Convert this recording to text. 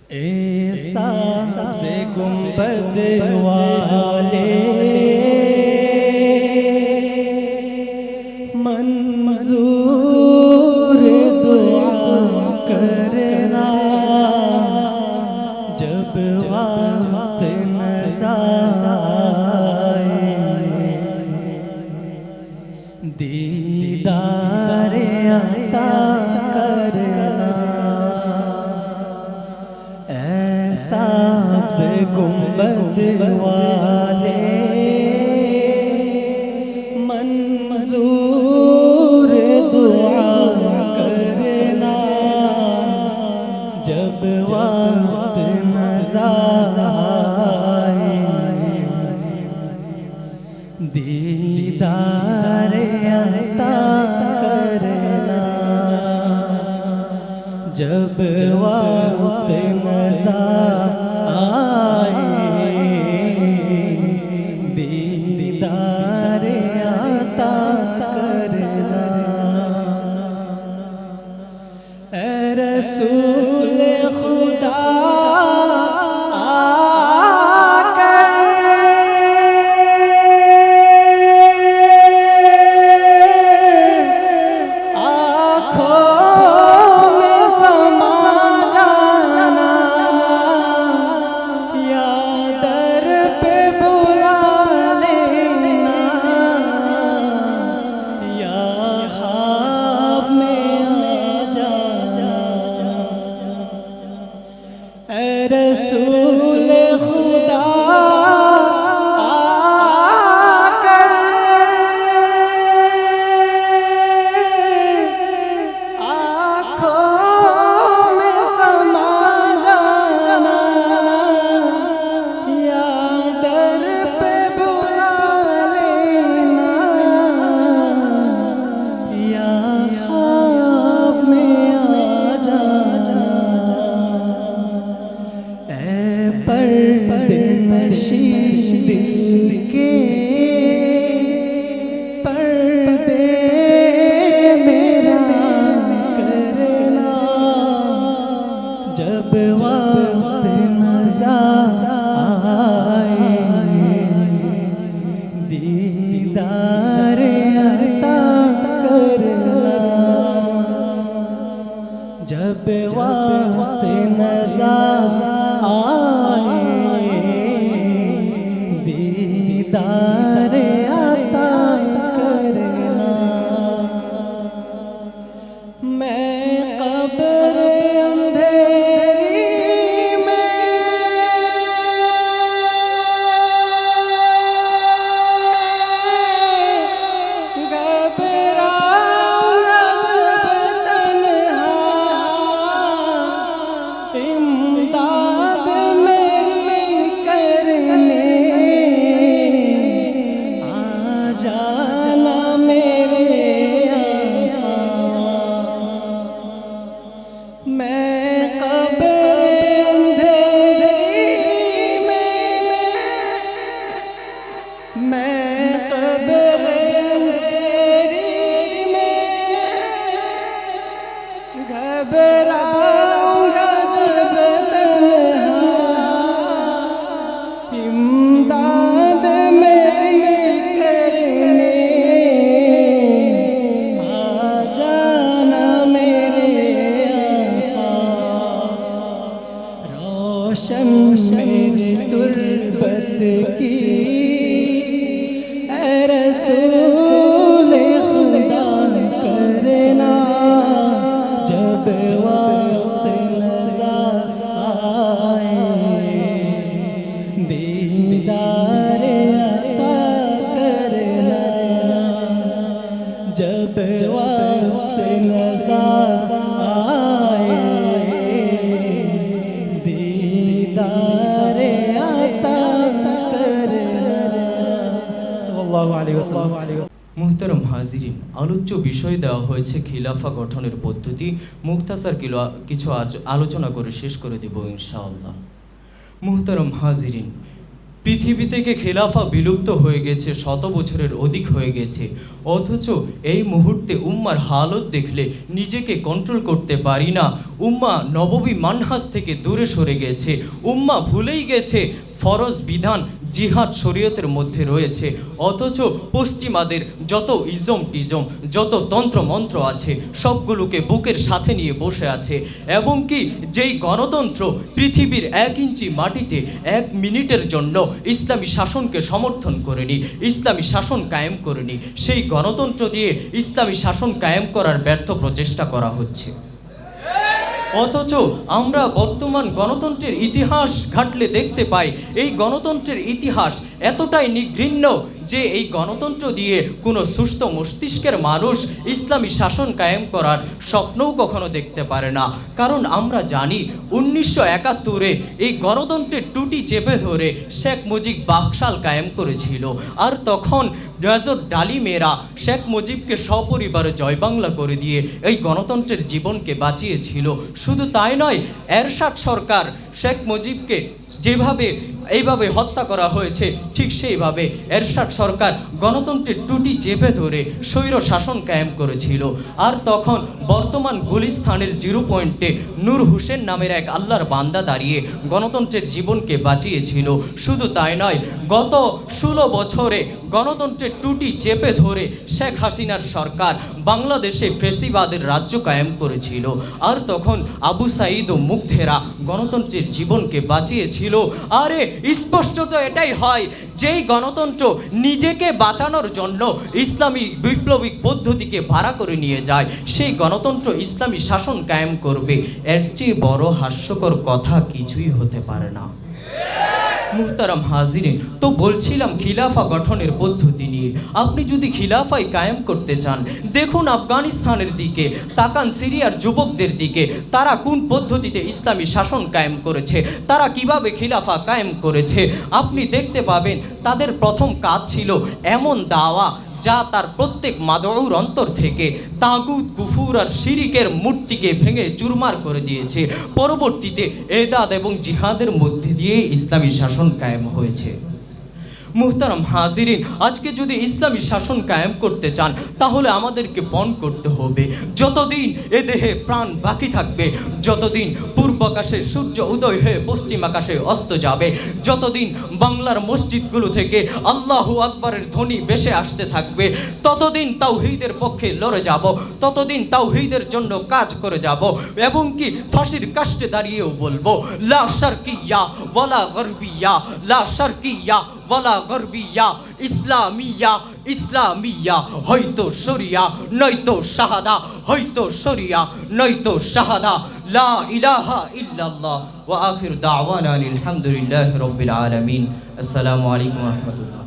ऐसा से गुंबद वाले मंजूर दुआ करना जब वक्त नज़ाए दीदार अता करना। ऐसा से गुंबद वाले मंजूर दुआ करना जब वक्त नज़ाए दीदार अता करना जब वक्त नज़ाए दीदार अता करना। ऐ रसूल खुदा रसूल खुदा आँखों में समा जाना या दर पे बुला लेना या ख्वाब में आ जाना। पर्दे नशी दिल के पर्दे मेरा करना जब वक्त नज़ाए दीदार अता करना जब वक्त नज़ाए दीदार अता करना। मैं कब्र अंधेरी में घबराऊंगा जब तन्हा इमदाद मेरी करने आ जाना मेरे आका। मैं कब्र अंधेरी में मैं कब्र अंधेरी में घबराऊंगा जब तन्हा इमदाद मेरी करने आ जाना मेरे आका। रोशन मेरी तुर्बत की ऐ रसूल खुदा करना जब वक्त नज़ाए दीदार अता करना जब वक्त नज़ाए दीदार अता करना। सल्लल्लाहु अलैहि वसल्लम। मुहतरम हाजिरिन, आलोच्य বিষয় দেওয়া হয়েছে খিলাফা গঠনের পদ্ধতি। মুখতাসার কিছু আলোচনা করে শেষ করে দেব ইনশাআল্লাহ। মুহতরম হাজিরিন, পৃথিবী থেকে খেলাফা বিলুপ্ত হয়ে গেছে, 100 বছরের অধিক হয়ে গেছে, অথচ এই মুহূর্তে উম্মার হালত দেখলে নিজেকে কন্ট্রোল করতে পারি না। উম্মা নববী মানহাজ থেকে দূরে সরে গেছে, উম্মা ভুলেই গেছে ফরজ বিধান জিহাদ শরীয়তের মধ্যে রয়েছে, অথচ পশ্চিমাদের যত ইজম টিজম যত তন্ত্র মন্ত্র আছে সবগুলোকে বুকের সাথে নিয়ে বসে আছে। এবং কি যেই গণতন্ত্র পৃথিবীর 1 ইঞ্চি মাটিতে 1 মিনিটের জন্য ইসলামী শাসনকে সমর্থন করেনি, ইসলামী শাসন কায়েম করেনি, সেই গণতন্ত্র দিয়ে ইসলামী শাসন কায়েম করার ব্যর্থ প্রচেষ্টা করা হচ্ছে। অথচ আমরা বর্তমান গণতন্ত্রের ইতিহাস ঘাটলে দেখতে পাই এই গণতন্ত্রের ইতিহাস এতটাই নিঘৃণ্য যে এই গণতন্ত্র দিয়ে কোনো সুস্থ মস্তিষ্কের মানুষ ইসলামী শাসন কায়েম করার স্বপ্নও কখনো দেখতে পারে না। কারণ আমরা জানি 1971-এ এই গণতন্ত্রের টুটি চেপে ধরে শেখ মুজিব বাকশাল কায়েম করেছিল, আর তখন মেজর ডালিমেরা শেখ মুজিবকে সপরিবারে জয় বাংলা করে দিয়ে এই গণতন্ত্রের জীবনকে বাঁচিয়েছিল। শুধু তাই নয়, এরশাদ সরকার শেখ মুজিবকে যেভাবে এইভাবে হত্যা করা হয়েছে ঠিক সেইভাবে এরশাদ সরকার গণতন্ত্রের টুটি চেপে ধরে স্বৈর শাসন কায়েম করেছিল। আর তখন বর্তমান গুলিস্তানের 0 পয়েন্টে নূর হোসেন নামের এক আল্লাহর বান্দা দাঁড়িয়ে গণতন্ত্রের জীবনকে বাঁচিয়েছিল। শুধু তাই নয়, গত 16 বছরে গণতন্ত্রের টুটি চেপে ধরে শেখ হাসিনার সরকার বাংলাদেশে ফেসিবাদের রাজ্য কায়েম করেছিল। আর তখন আবু সাঈদ ও মুগ্ধেরা গণতন্ত্রের জীবনকে বাঁচিয়েছিল। আরে স্পষ্টত এটাই হয়, যেই গণতন্ত্র নিজেকে বাঁচানোর জন্য ইসলামী বিপ্লবিক পদ্ধতিকে ভাড়া করে নিয়ে যায় সেই গণতন্ত্র ইসলামী শাসন কায়েম করবে, এর চেয়ে বড় হাস্যকর কথা কিছুই হতে পারে না। মুহতারাম হাজিরিন, তো বলছিলাম খিলাফা গঠনের পদ্ধতি নিয়ে। আপনি যদি খিলাফাই কায়েম করতে চান, দেখুন আফগানিস্তানের দিকে, তাকান সিরিয়ার যুবকদের দিকে, তারা কোন পদ্ধতিতে ইসলামী শাসন কায়েম করেছে, তারা কিভাবে খিলাফা কায়েম করেছে। আপনি দেখতে পাবেন তাদের প্রথম কাজ ছিল এমন দাওয়া যা তার প্রত্যেক মাদউর অন্তর থেকে তাগুত কুফুর আর শিরিকের মূর্তিকে ভেঙে চুরমার করে দিয়েছে। পরবর্তীতে এদাদ এবং জিহাদের মধ্যে দিয়ে ইসলামী শাসন কায়েম হয়েছে। মুহতারাম হাজিরিন, আজকে যদি ইসলামী শাসন কায়েম করতে চান তাহলে আমাদেরকে পণ করতে হবে। যতদিন এ দেহে প্রাণ বাকি থাকবে, যতদিন পূর্ব আকাশে সূর্য উদয় হয়ে পশ্চিম আকাশে অস্ত যাবে, যতদিন বাংলার মসজিদগুলো থেকে আল্লাহু আকবরের ধ্বনি ভেসে আসতে থাকবে, ততদিন তাওহীদের পক্ষে লড়ে যাব, ততদিন তাওহীদের জন্য কাজ করে যাব। এবং কি ফাঁসির কাষ্টে দাঁড়িয়েও বলবো, লা শারকিয়া ওয়ালা গরবিয়া, লা শারকিয়া ওয়ালা গরবিয়া, ইসলামিয়া ইসলামিয়া, হয়তো শরিয়া নয়তো শাহাদা, হয়তো শরিয়া নয়তো শাহাদা, লা ইলাহা ইল্লাল্লাহ। ওয়া আখির দাওয়ানা আলহামদুলিল্লাহি রাব্বিল আলামিন। আসসালামু আলাইকুম ওয়া রাহমাতুল্লাহ।